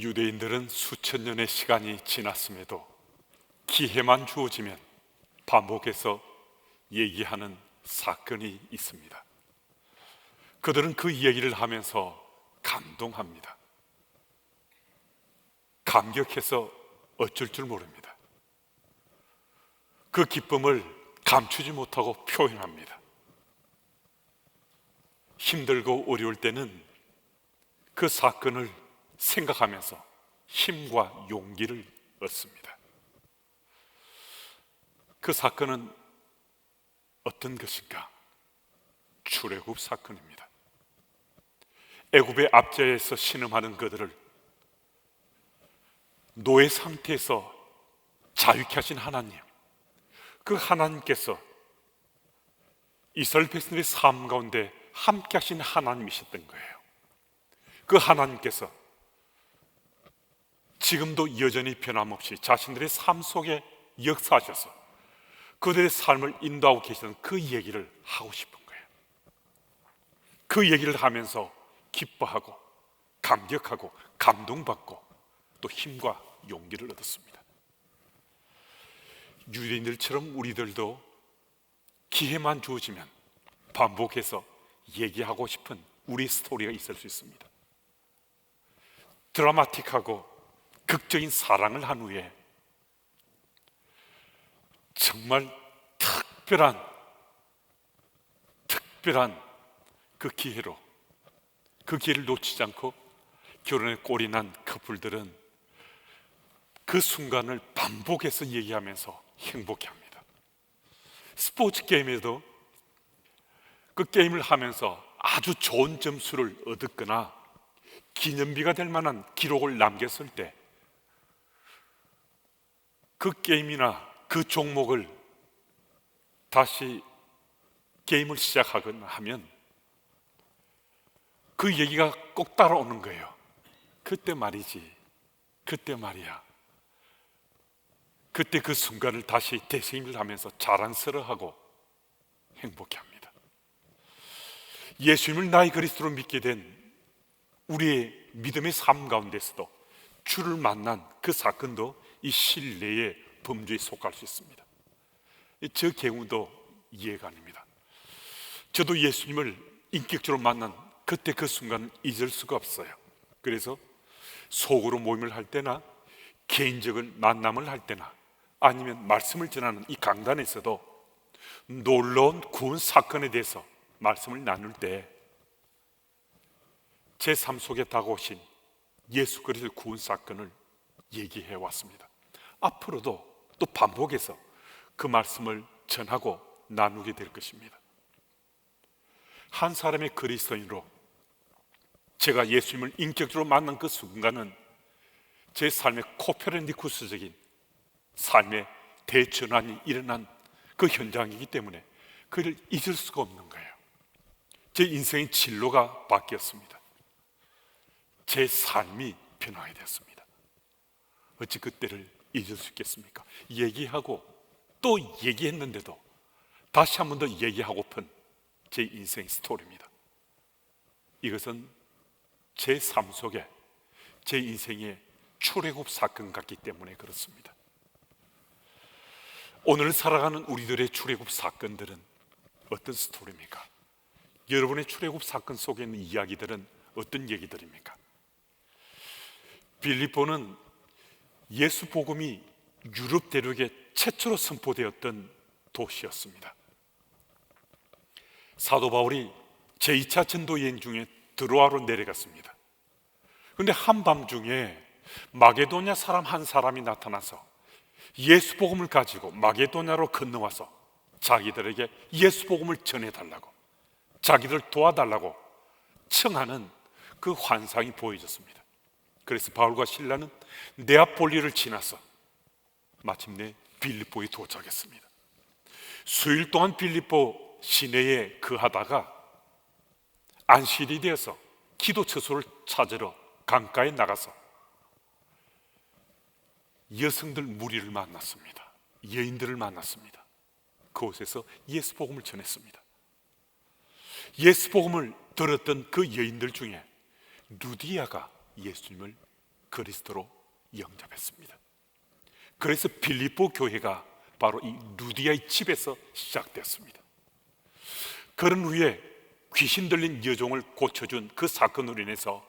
유대인들은 수천 년의 시간이 지났음에도 기회만 주어지면 반복해서 얘기하는 사건이 있습니다. 그들은 그 얘기를 하면서 감동합니다. 감격해서 어쩔 줄 모릅니다. 그 기쁨을 감추지 못하고 표현합니다. 힘들고 어려울 때는 그 사건을 생각하면서 힘과 용기를 얻습니다. 그 사건은 어떤 것인가? 출애굽 사건입니다. 애굽의 압제에서 신음하는 그들을 노예 상태에서 자유케 하신 하나님, 그 하나님께서 이스라엘 백성들의 삶 가운데 함께 하신 하나님이셨던 거예요. 그 하나님께서 지금도 여전히 변함없이 자신들의 삶 속에 역사하셔서 그들의 삶을 인도하고 계시는 그 얘기를 하고 싶은 거예요. 그 얘기를 하면서 기뻐하고 감격하고 감동받고 또 힘과 용기를 얻었습니다. 유대인들처럼 우리들도 기회만 주어지면 반복해서 얘기하고 싶은 우리 스토리가 있을 수 있습니다. 드라마틱하고 극적인 사랑을 한 후에 정말 특별한 그 기회로 그 기회를 놓치지 않고 결혼에 꼴이 난 커플들은 그 순간을 반복해서 얘기하면서 행복해합니다. 스포츠 게임에도 그 게임을 하면서 아주 좋은 점수를 얻었거나 기념비가 될 만한 기록을 남겼을 때 그 게임이나 그 종목을 다시 게임을 시작하거나 하면 그 얘기가 꼭 따라오는 거예요. 그때 말이지, 그때 말이야. 그때 그 순간을 다시 되새김을 하면서 자랑스러워하고 행복해합니다. 예수님을 나의 그리스도로 믿게 된 우리의 믿음의 삶 가운데서도 주를 만난 그 사건도 이 신뢰의 범주에 속할 수 있습니다. 저 경우도 이해가 아닙니다. 저도 예수님을 인격적으로 만난 그때 그 순간을 잊을 수가 없어요. 그래서 속으로 모임을 할 때나 개인적인 만남을 할 때나 아니면 말씀을 전하는 이 강단에서도 놀라운 구원 사건에 대해서 말씀을 나눌 때 제 삶 속에 다가오신 예수 그리스도의 구원 사건을 얘기해 왔습니다. 앞으로도 또 반복해서 그 말씀을 전하고 나누게 될 것입니다. 한 사람의 그리스도인으로 제가 예수님을 인격적으로 만난 그 순간은 제 삶의 코페르니쿠스적인 삶의 대전환이 일어난 그 현장이기 때문에 그를 잊을 수가 없는 거예요. 제 인생의 진로가 바뀌었습니다. 제 삶이 변화가 되었습니다. 어찌 그때를 잊을 수 있겠습니까? 얘기하고 또 얘기했는데도 다시 한 번 더 얘기하고픈 제 인생 스토리입니다. 이것은 제 삶 속에 제 인생의 출애굽 사건 같기 때문에 그렇습니다. 오늘 살아가는 우리들의 출애굽 사건들은 어떤 스토리입니까? 여러분의 출애굽 사건 속에 있는 이야기들은 어떤 얘기들입니까? 빌립보는 예수 복음이 유럽 대륙에 최초로 선포되었던 도시였습니다. 사도 바울이 제2차 전도 여행 중에 드로아로 내려갔습니다. 그런데 한밤중에 마게도냐 사람 한 사람이 나타나서 예수 복음을 가지고 마게도냐로 건너와서 자기들에게 예수 복음을 전해달라고, 자기들 도와달라고 청하는 그 환상이 보여졌습니다. 그래서 바울과 실라는 네아폴리를 지나서 마침내 빌립보에 도착했습니다. 수일 동안 빌립보 시내에 거하다가 안식일이 되어서 기도 처소를 찾으러 강가에 나가서 여성들 무리를 만났습니다. 여인들을 만났습니다. 그곳에서 예수 복음을 전했습니다. 예수 복음을 들었던 그 여인들 중에 루디아가 예수님을 그리스도로 영접했습니다. 그래서 빌립보 교회가 바로 이 루디아의 집에서 시작됐습니다. 그런 후에 귀신 들린 여종을 고쳐준 그 사건으로 인해서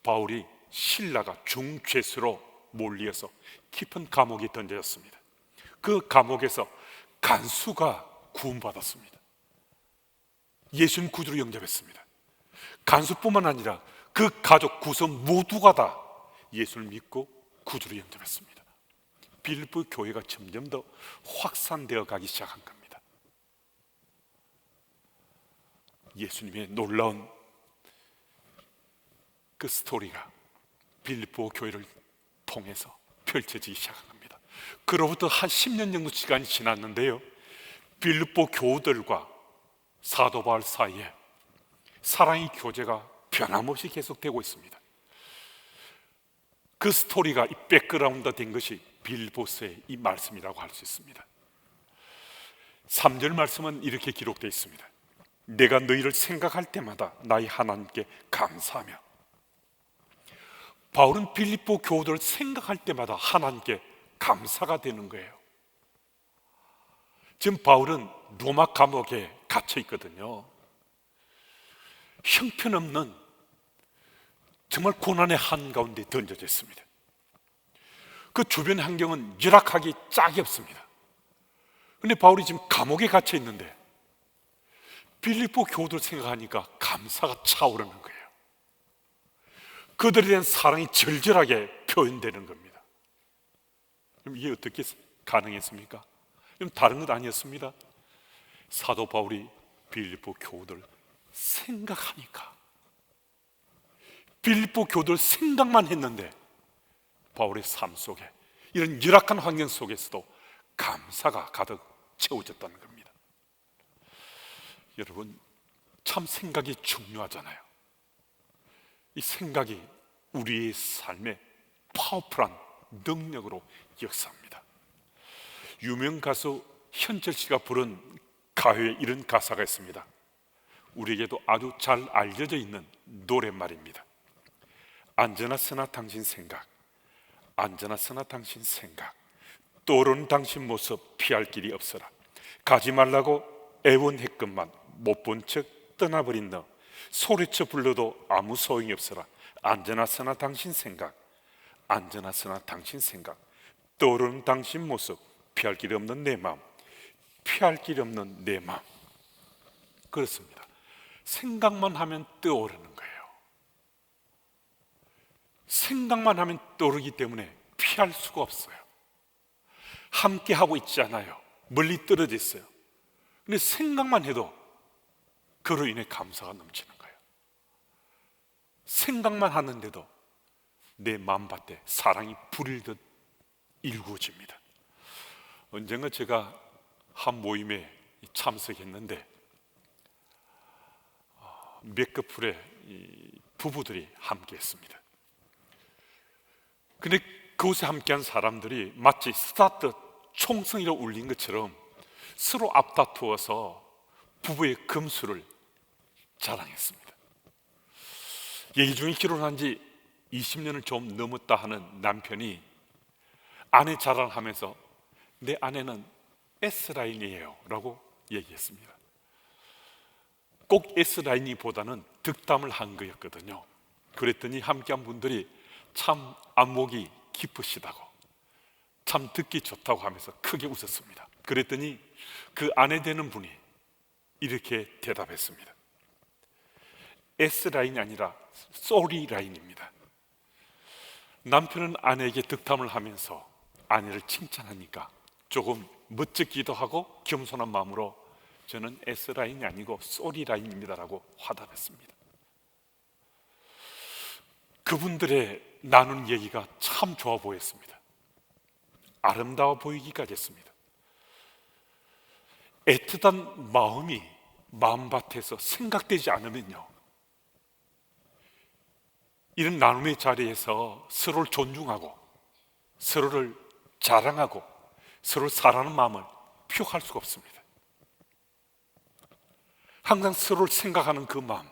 바울이 신라가 중죄수로 몰리어서 깊은 감옥에 던져졌습니다. 그 감옥에서 간수가 구원받았습니다. 예수님 구주로 영접했습니다. 간수뿐만 아니라 그 가족 구성 모두가 다 예수를 믿고 구주로 영접했습니다. 빌립보 교회가 점점 더 확산되어 가기 시작한 겁니다. 예수님의 놀라운 그 스토리가 빌립보 교회를 통해서 펼쳐지기 시작한 겁니다. 그로부터 한 10년 정도 시간이 지났는데요, 빌립보 교우들과 사도 바울 사이에 사랑의 교제가 변함없이 계속되고 있습니다. 그 스토리가 이 백그라운드 된 것이 빌립보서의 이 말씀이라고 할 수 있습니다. 3절 말씀은 이렇게 기록되어 있습니다. 내가 너희를 생각할 때마다 나의 하나님께 감사하며. 바울은 빌립보 교우들을 생각할 때마다 하나님께 감사가 되는 거예요. 지금 바울은 로마 감옥에 갇혀 있거든요. 형편없는 정말 고난의 한가운데 던져져 있습니다. 그 주변 환경은 열악하기 짝이 없습니다. 그런데 바울이 지금 감옥에 갇혀 있는데 빌립보 교우들 생각하니까 감사가 차오르는 거예요. 그들에 대한 사랑이 절절하게 표현되는 겁니다. 그럼 이게 어떻게 가능했습니까? 그럼 다른 것 아니었습니다. 사도 바울이 빌립보 교우들 생각하니까, 빌립보 교우들 생각만 했는데 바울의 삶 속에 이런 열악한 환경 속에서도 감사가 가득 채워졌다는 겁니다. 여러분, 참 생각이 중요하잖아요. 이 생각이 우리의 삶에 파워풀한 능력으로 역사합니다. 유명 가수 현철 씨가 부른 가요에 이런 가사가 있습니다. 우리에게도 아주 잘 알려져 있는 노랫말입니다. 언제나 쓰나 당신 생각, 언제나 쓰나 당신 생각, 떠오르는 당신 모습 피할 길이 없어라. 가지 말라고 애원했건만 못 본 척 떠나버린 너, 소리쳐 불러도 아무 소용이 없어라. 언제나 쓰나 당신 생각, 언제나 쓰나 당신 생각, 떠오르는 당신 모습 피할 길이 없는 내 마음, 피할 길이 없는 내 마음. 그렇습니다. 생각만 하면 떠오르는 거예요. 생각만 하면 떠오르기 때문에 피할 수가 없어요. 함께 하고 있지 않아요. 멀리 떨어져 있어요. 근데 생각만 해도 그로 인해 감사가 넘치는 거예요. 생각만 하는데도 내 마음밭에 사랑이 불일 듯 일구어집니다. 언젠가 제가 한 모임에 참석했는데 몇 커플의 부부들이 함께 했습니다. 근데 그곳에 함께한 사람들이 마치 스타트 총성이라 울린 것처럼 서로 앞다투어서 부부의 금수를 자랑했습니다. 얘기 중에 결혼한 지 20년을 좀 넘었다 하는 남편이 아내 자랑하면서 내 아내는 S라인이에요 라고 얘기했습니다. 꼭 S라인이보다는 득담을 한 거였거든요. 그랬더니 함께한 분들이 참 안목이 깊으시다고, 참 듣기 좋다고 하면서 크게 웃었습니다. 그랬더니 그 아내 되는 분이 이렇게 대답했습니다. S라인이 아니라 쏘리라인입니다. 남편은 아내에게 득담을 하면서 아내를 칭찬하니까 조금 멋쩍기도 하고 겸손한 마음으로 저는 S라인이 아니고 쏘리라인입니다라고 화답했습니다. 그분들의 나눈 얘기가 참 좋아 보였습니다. 아름다워 보이기까지 했습니다. 애틋한 마음이 마음밭에서 생각되지 않으면요, 이런 나눔의 자리에서 서로를 존중하고 서로를 자랑하고 서로를 사랑하는 마음을 표할 수가 없습니다. 항상 서로를 생각하는 그 마음,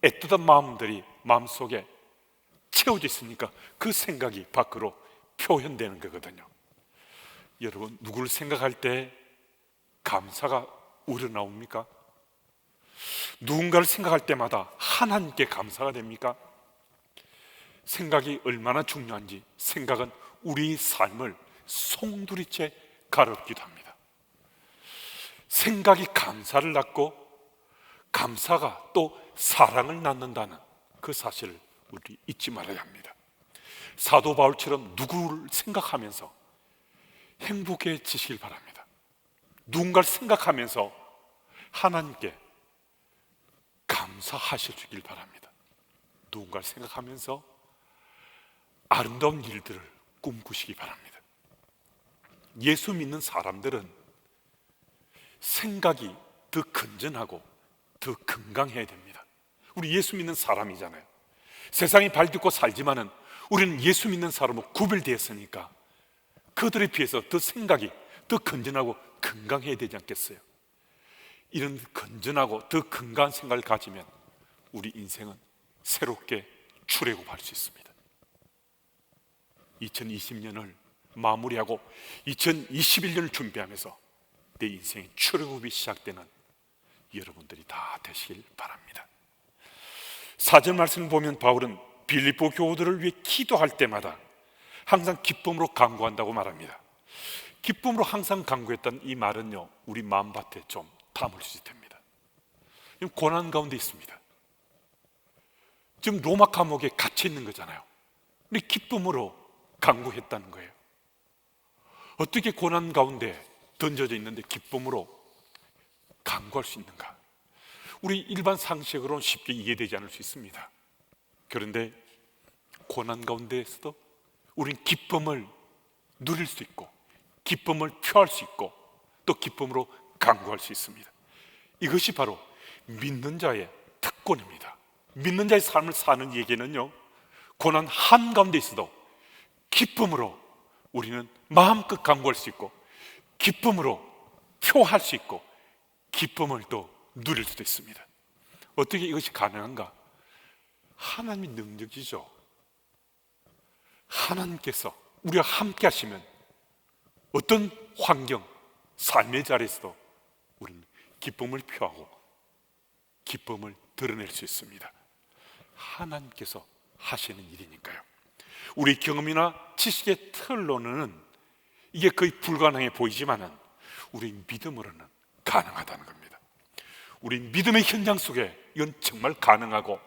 애틋한 마음들이 마음속에 채워져 있으니까 그 생각이 밖으로 표현되는 거거든요. 여러분, 누구를 생각할 때 감사가 우러나옵니까? 누군가를 생각할 때마다 하나님께 감사가 됩니까? 생각이 얼마나 중요한지, 생각은 우리 삶을 송두리째 가롭기도 합니다. 생각이 감사를 낳고 감사가 또 사랑을 낳는다는 그 사실을 우리 잊지 말아야 합니다. 사도 바울처럼 누구를 생각하면서 행복해지시길 바랍니다. 누군가를 생각하면서 하나님께 감사하시길 바랍니다. 누군가를 생각하면서 아름다운 일들을 꿈꾸시기 바랍니다. 예수 믿는 사람들은 생각이 더 건전하고 더 건강해야 됩니다. 우리 예수 믿는 사람이잖아요. 세상이 발딛고 살지만은 우리는 예수 믿는 사람으로 구별되었으니까 그들에 비해서 더 생각이 더 건전하고 건강해야 되지 않겠어요? 이런 건전하고 더 건강한 생각을 가지면 우리 인생은 새롭게 출애굽할 수 있습니다. 2020년을 마무리하고 2021년을 준비하면서 내 인생의 출애굽이 시작되는 여러분들이 다 되시길 바랍니다. 사절 말씀을 보면 바울은 빌립보 교우들을 위해 기도할 때마다 항상 기쁨으로 간구한다고 말합니다. 기쁨으로 항상 간구했던 이 말은요, 우리 마음밭에 좀 담을 수 됩니다. 고난 가운데 있습니다. 지금 로마 감옥에 갇혀 있는 거잖아요. 근데 기쁨으로 간구했다는 거예요. 어떻게 고난 가운데 던져져 있는데 기쁨으로 간구할 수 있는가? 우리 일반 상식으로는 쉽게 이해되지 않을 수 있습니다. 그런데 고난 가운데에서도 우린 기쁨을 누릴 수 있고 기쁨을 표할 수 있고 또 기쁨으로 간구할 수 있습니다. 이것이 바로 믿는 자의 특권입니다. 믿는 자의 삶을 사는 얘기는요, 고난 한가운데 있어도 기쁨으로 우리는 마음껏 간구할 수 있고 기쁨으로 표할 수 있고 기쁨을 또 누릴 수도 있습니다. 어떻게 이것이 가능한가? 하나님의 능력이죠. 하나님께서 우리와 함께 하시면 어떤 환경, 삶의 자리에서도 우리는 기쁨을 표하고 기쁨을 드러낼 수 있습니다. 하나님께서 하시는 일이니까요. 우리 경험이나 지식의 틀로는 이게 거의 불가능해 보이지만은 우리 믿음으로는 가능하다는 겁니다. 우리 믿음의 현장 속에 이건 정말 가능하고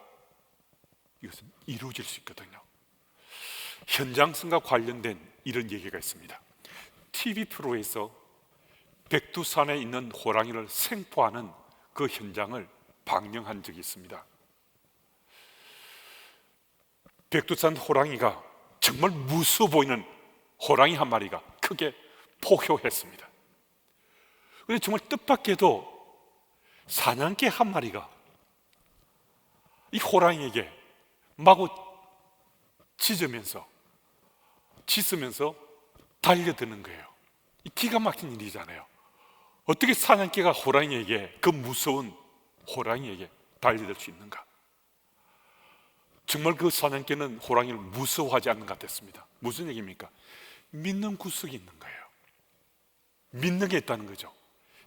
이것은 이루어질 수 있거든요. 현장성과 관련된 이런 얘기가 있습니다. TV 프로에서 백두산에 있는 호랑이를 생포하는 그 현장을 방영한 적이 있습니다. 백두산 호랑이가 정말 무서워 보이는 호랑이 한 마리가 크게 포효했습니다. 그런데 정말 뜻밖에도 사냥개 한 마리가 이 호랑이에게 마구 짖으면서 달려드는 거예요. 이 기가 막힌 일이잖아요. 어떻게 사냥개가 호랑이에게, 그 무서운 호랑이에게 달려들 수 있는가? 정말 그 사냥개는 호랑이를 무서워하지 않는 것 같았습니다. 무슨 얘기입니까? 믿는 구석이 있는 거예요. 믿는 게 있다는 거죠.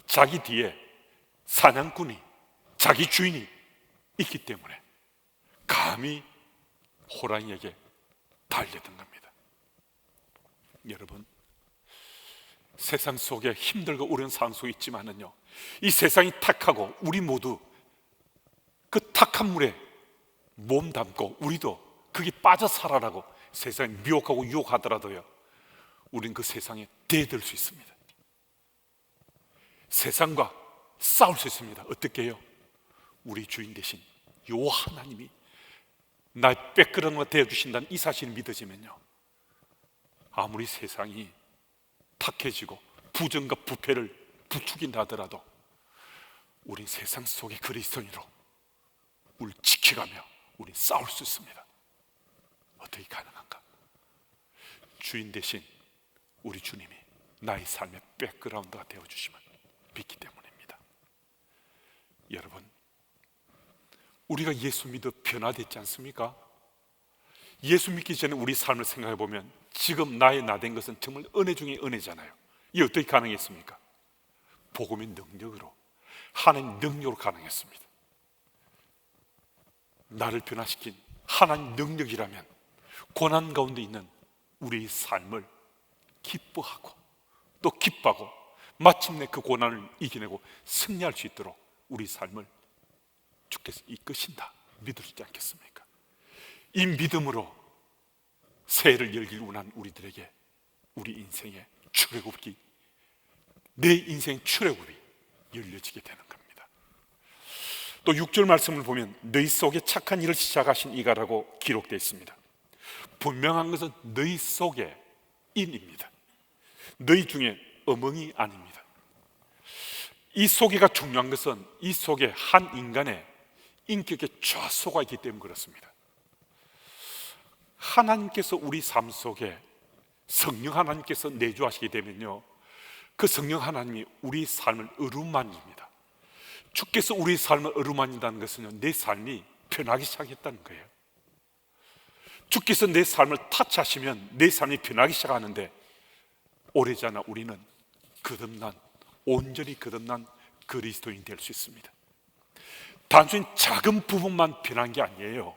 자기 뒤에 사냥꾼이, 자기 주인이 있기 때문에 감히 호랑이에게 달려든 겁니다. 여러분, 세상 속에 힘들고 어려운 상황 속에 있지만은요, 이 세상이 탁하고 우리 모두 그 탁한 물에 몸 담고 우리도 거기 빠져 살아라고 세상이 미혹하고 유혹하더라도요, 우린 그 세상에 대들 수 있습니다. 세상과 싸울 수 있습니다. 어떻게 해요? 우리 주인 대신 요 하나님이 나 빼끄러는 되어주신다는 이 사실이 믿어지면요, 아무리 세상이 탁해지고 부정과 부패를 부추긴다 하더라도 우린 세상 속의 그리스도인으로 우리를 지켜가며 우린 싸울 수 있습니다. 어떻게 가능한가? 주인 대신 우리 주님이 나의 삶의 백그라운드가 되어주시면 믿기 때문입니다. 여러분, 우리가 예수 믿어 변화됐지 않습니까? 예수 믿기 전에 우리 삶을 생각해 보면 지금 나의 나 된 것은 정말 은혜 중에 은혜잖아요. 이게 어떻게 가능했습니까? 복음의 능력으로, 하나님 능력으로 가능했습니다. 나를 변화시킨 하나님 능력이라면 고난 가운데 있는 우리의 삶을 기뻐하고 또 기뻐하고 마침내 그 고난을 이겨내고 승리할 수 있도록 우리 삶을 주께서 이끄신다 믿을 수 있지 않겠습니까? 이 믿음으로 새해를 열길 원한 우리들에게 우리 인생의 출애굽기, 내 인생 출애굽이 열려지게 되는 겁니다. 또 6절 말씀을 보면 너희 속에 착한 일을 시작하신 이가라고 기록되어 있습니다. 분명한 것은 너희 속에 인입니다. 너희 중에 어멍이 아닙니다. 이 속에가 중요한 것은 이 속에 한 인간의 인격의 좌소가 있기 때문에 그렇습니다. 하나님께서 우리 삶 속에 성령 하나님께서 내주하시게 되면요, 그 성령 하나님이 우리 삶을 어루만집니다. 주께서 우리 삶을 어루만진다는 것은요, 내 삶이 변하기 시작했다는 거예요. 주께서 내 삶을 타치하시면 내 삶이 변하기 시작하는데 오래잖아 우리는 거듭난, 온전히 거듭난 그리스도인이 될 수 있습니다. 단순히 작은 부분만 변한 게 아니에요.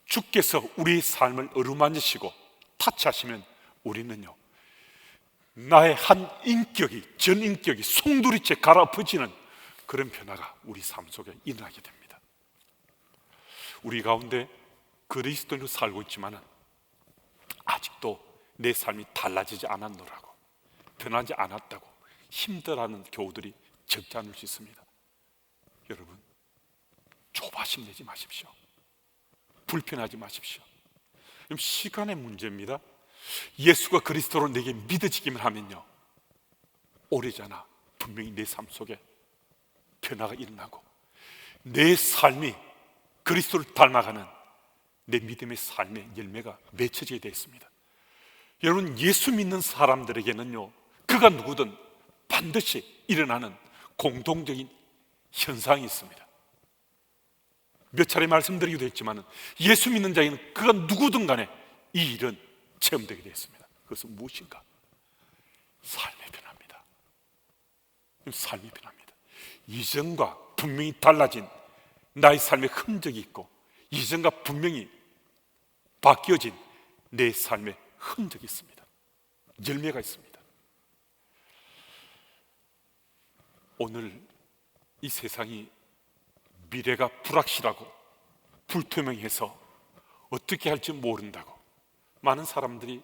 주께서 우리의 삶을 어루만지시고 타치하시면 우리는요, 나의 한 인격이, 전 인격이 송두리째 갈아엎어지는 그런 변화가 우리 삶 속에 일어나게 됩니다. 우리 가운데 그리스도인으로 살고 있지만 아직도 내 삶이 달라지지 않았노라고, 변하지 않았다고 힘들어하는 교우들이 적지 않을 수 있습니다. 여러분, 조바심 내지 마십시오. 불편하지 마십시오. 그럼 시간의 문제입니다. 예수가 그리스도로 내게 믿어지기만 하면요, 오래잖아 분명히 내 삶 속에 변화가 일어나고 내 삶이 그리스도를 닮아가는 내 믿음의 삶의 열매가 맺혀지게 되어 있습니다. 여러분, 예수 믿는 사람들에게는요, 그가 누구든 반드시 일어나는 공동적인 현상이 있습니다. 몇 차례 말씀드리기도 했지만 예수 믿는 자에게는 그가 누구든 간에 이 일은 체험되게 되어 있습니다. 그것은 무엇인가? 삶의 변화입니다. 삶이 변합니다. 이전과 분명히 달라진 나의 삶의 흔적이 있고 이전과 분명히 바뀌어진 내 삶의 흔적이 있습니다. 열매가 있습니다. 오늘 이 세상이 미래가 불확실하고 불투명해서 어떻게 할지 모른다고 많은 사람들이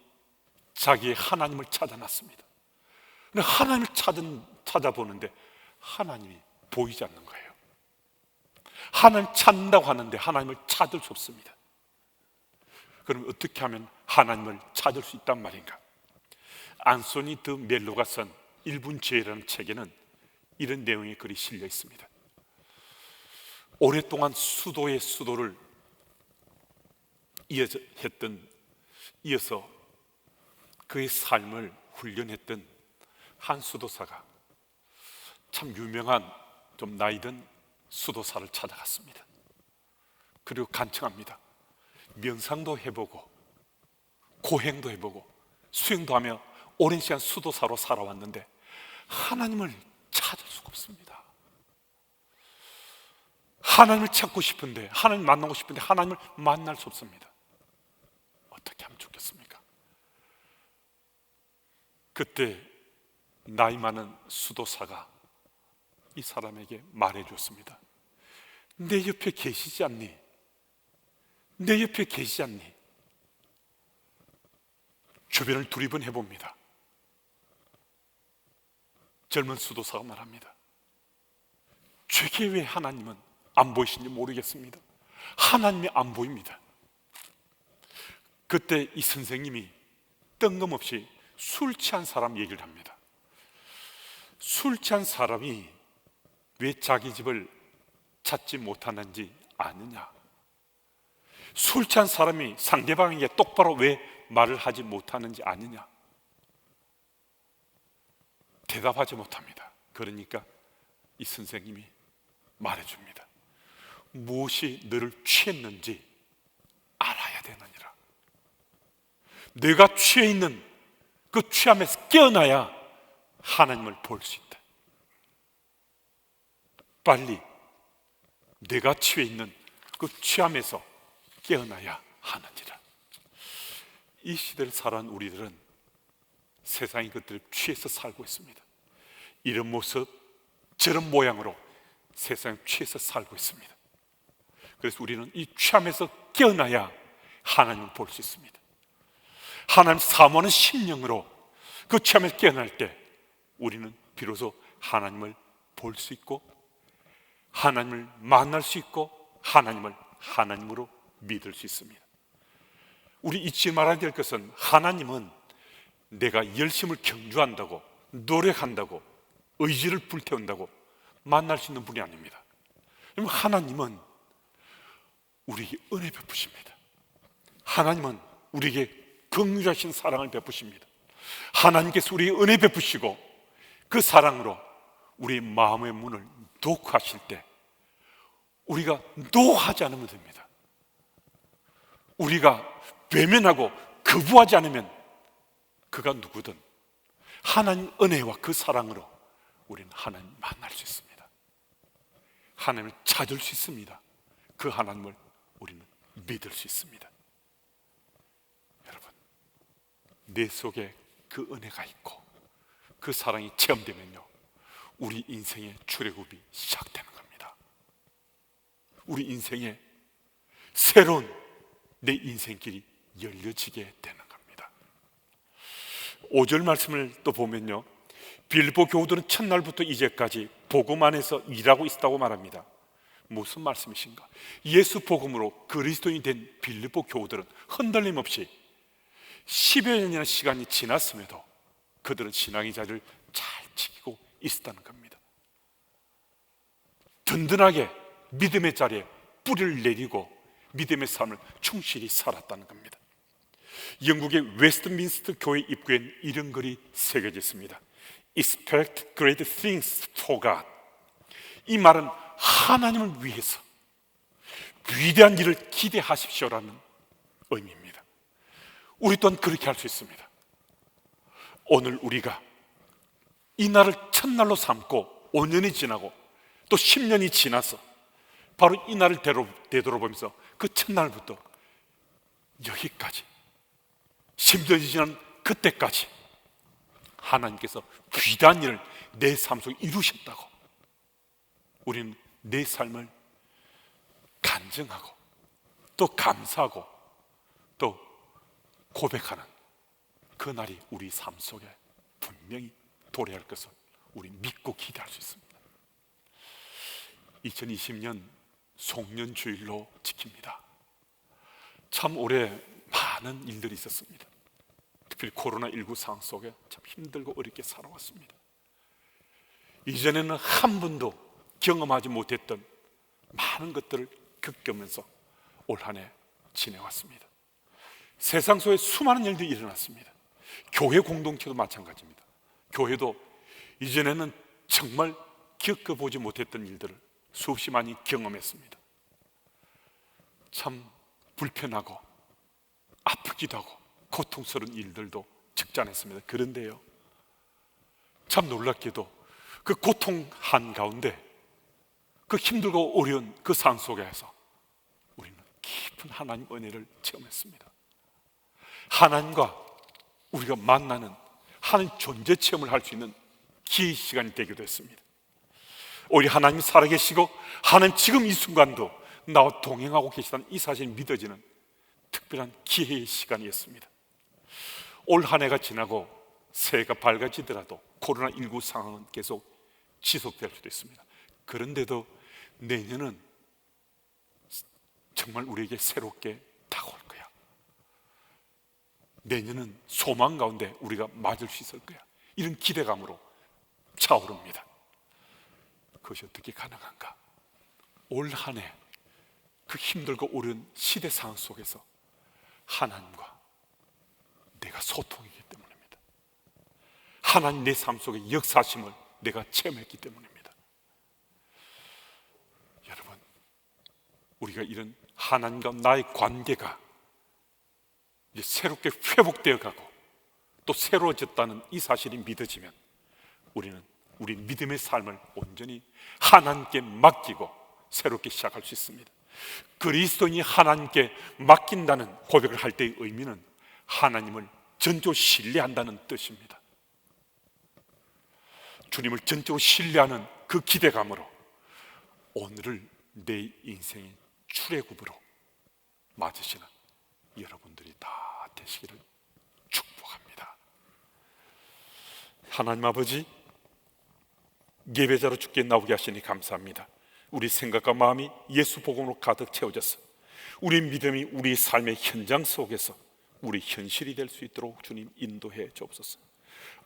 자기의 하나님을 찾아놨습니다. 근데 하나님을 찾아보는데 하나님이 보이지 않는 거예요. 하나님을 찾는다고 하는데 하나님을 찾을 수 없습니다. 그럼 어떻게 하면 하나님을 찾을 수 있단 말인가? 안소니 드 멜로가 쓴 일분 지혜라는 책에는 이런 내용의 글이 실려 있습니다. 오랫동안 수도의 수도를 이어서 그의 삶을 훈련했던 한 수도사가 참 유명한 좀 나이든 수도사를 찾아갔습니다. 그리고 간청합니다. 명상도 해보고 고행도 해보고 수행도 하며 오랜 시간 수도사로 살아왔는데 하나님을 찾을 수가 없습니다. 하나님을 찾고 싶은데, 하나님 만나고 싶은데 하나님을 만날 수 없습니다. 어떻게 하면 좋겠습니까? 그때 나이 많은 수도사가 이 사람에게 말해줬습니다. 내 옆에 계시지 않니? 내 옆에 계시지 않니? 주변을 두리번 해봅니다. 젊은 수도사가 말합니다. 제게 왜 하나님은 안 보이신지 모르겠습니다. 하나님이 안 보입니다. 그때 이 선생님이 뜬금없이 술 취한 사람 얘기를 합니다. 술 취한 사람이 왜 자기 집을 찾지 못하는지 아느냐? 술 취한 사람이 상대방에게 똑바로 왜 말을 하지 못하는지 아느냐? 대답하지 못합니다. 그러니까 이 선생님이 말해줍니다. 무엇이 너를 취했는지 알아야 내가 취해 있는 그 취함에서 깨어나야 하나님을 볼 수 있다. 빨리 내가 취해 있는 그 취함에서 깨어나야 하느니라. 이 시대를 살아온 우리들은 세상의 것들을 취해서 살고 있습니다. 이런 모습 저런 모양으로 세상에 취해서 살고 있습니다. 그래서 우리는 이 취함에서 깨어나야 하나님을 볼 수 있습니다. 하나님 사모하는 심령으로 그 취함에서 깨어날 때 우리는 비로소 하나님을 볼 수 있고 하나님을 만날 수 있고 하나님을 하나님으로 믿을 수 있습니다. 우리 잊지 말아야 될 것은 하나님은 내가 열심을 경주한다고 노력한다고 의지를 불태운다고 만날 수 있는 분이 아닙니다. 하나님은 우리에게 은혜 베푸십니다. 하나님은 우리에게 긍휼하신 사랑을 베푸십니다. 하나님께서 우리에게 은혜 베푸시고 그 사랑으로 우리 마음의 문을 녹화하실 때 우리가 노하지 않으면 됩니다. 우리가 외면하고 거부하지 않으면 그가 누구든 하나님 은혜와 그 사랑으로 우리는 하나님 만날 수 있습니다. 하나님을 찾을 수 있습니다. 그 하나님을 우리는 믿을 수 있습니다. 여러분, 내 속에 그 은혜가 있고 그 사랑이 체험되면요, 우리 인생의 출애굽이 시작되는 겁니다. 우리 인생에 새로운 내 인생길이 열려지게 되는 겁니다. 5절 말씀을 또 보면요, 빌립보 교우들은 첫날부터 이제까지 복음 안에서 일하고 있었다고 말합니다. 무슨 말씀이신가? 예수 복음으로 그리스도인이 된 빌립보 교우들은 흔들림 없이 10여 년이나 시간이 지났음에도 그들은 신앙의 자리를 잘 지키고 있었다는 겁니다. 든든하게 믿음의 자리에 뿌리를 내리고 믿음의 삶을 충실히 살았다는 겁니다. 영국의 웨스트민스터 교회 입구엔 이런 글이 새겨져 있습니다. Expect great things for God. 이 말은 하나님을 위해서 위대한 일을 기대하십시오라는 의미입니다. 우리 또한 그렇게 할 수 있습니다. 오늘 우리가 이 날을 첫날로 삼고 5년이 지나고 또 10년이 지나서 바로 이 날을 되돌아보면서 그 첫날부터 여기까지 10년이 지난 그때까지 하나님께서 위대한 일을 내 삶 속에 이루셨다고 우리는 내 삶을 간증하고 또 감사하고 또 고백하는 그 날이 우리 삶 속에 분명히 도래할 것을 우리 믿고 기대할 수 있습니다. 2020년 송년주일로 지킵니다. 참 올해 많은 일들이 있었습니다. 특별히 코로나19 상황 속에 참 힘들고 어렵게 살아왔습니다. 이전에는 한 번도 경험하지 못했던 많은 것들을 겪으면서 올 한 해 지내왔습니다. 세상 속에 수많은 일들이 일어났습니다. 교회 공동체도 마찬가지입니다. 교회도 이전에는 정말 겪어보지 못했던 일들을 수없이 많이 경험했습니다. 참 불편하고 아프기도 하고 고통스러운 일들도 직전했습니다. 그런데요, 참 놀랍게도 그 고통 한가운데 그 힘들고 어려운 그 상황 속에서 우리는 깊은 하나님 은혜를 체험했습니다. 하나님과 우리가 만나는 하나님 존재 체험을 할 수 있는 기회의 시간이 되기도 했습니다. 우리 하나님 살아계시고 하나님 지금 이 순간도 나와 동행하고 계시다는 이 사실이 믿어지는 특별한 기회의 시간이었습니다. 올 한 해가 지나고 새해가 밝아지더라도 코로나19 상황은 계속 지속될 수도 있습니다. 그런데도 내년은 정말 우리에게 새롭게 다가올 거야. 내년은 소망 가운데 우리가 맞을 수 있을 거야. 이런 기대감으로 차오릅니다. 그것이 어떻게 가능한가? 올 한 해 그 힘들고 어려운 시대 상황 속에서 하나님과 내가 소통했기 때문입니다. 하나님 내 삶 속의 역사심을 내가 체험했기 때문입니다. 여러분, 우리가 이런 하나님과 나의 관계가 이제 새롭게 회복되어 가고 또 새로워졌다는 이 사실이 믿어지면 우리는 우리 믿음의 삶을 온전히 하나님께 맡기고 새롭게 시작할 수 있습니다. 그리스도인이 하나님께 맡긴다는 고백을 할 때의 의미는 하나님을 전적으로 신뢰한다는 뜻입니다. 주님을 전적으로 신뢰하는 그 기대감으로 오늘을 내 인생의 출애굽으로 맞으시는 여러분들이 다 되시기를 축복합니다. 하나님 아버지, 예배자로 주께 나오게 하시니 감사합니다. 우리 생각과 마음이 예수 복음으로 가득 채워져서 우리 믿음이 우리 삶의 현장 속에서 우리 현실이 될 수 있도록 주님 인도해 주옵소서.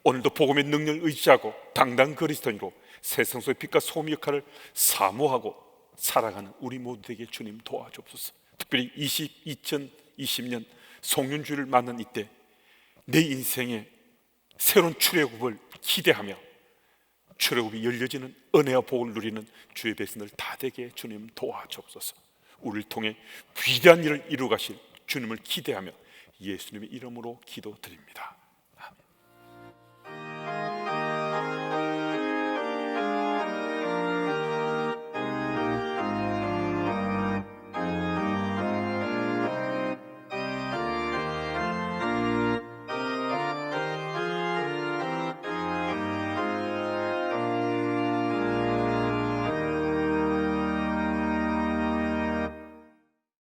오늘도 복음의 능력을 의지하고 당당 그리스도인으로 세상 속의 빛과 소금 역할을 사모하고 살아가는 우리 모두에게 주님 도와주옵소서. 특별히 2020년 송년주를 맞는 이때 내 인생의 새로운 출애굽을 기대하며 출애굽이 열려지는 은혜와 복을 누리는 주의 백성들 다 되게 주님 도와주옵소서. 우리를 통해 위대한 일을 이루어 가실 주님을 기대하며 예수님의 이름으로 기도드립니다.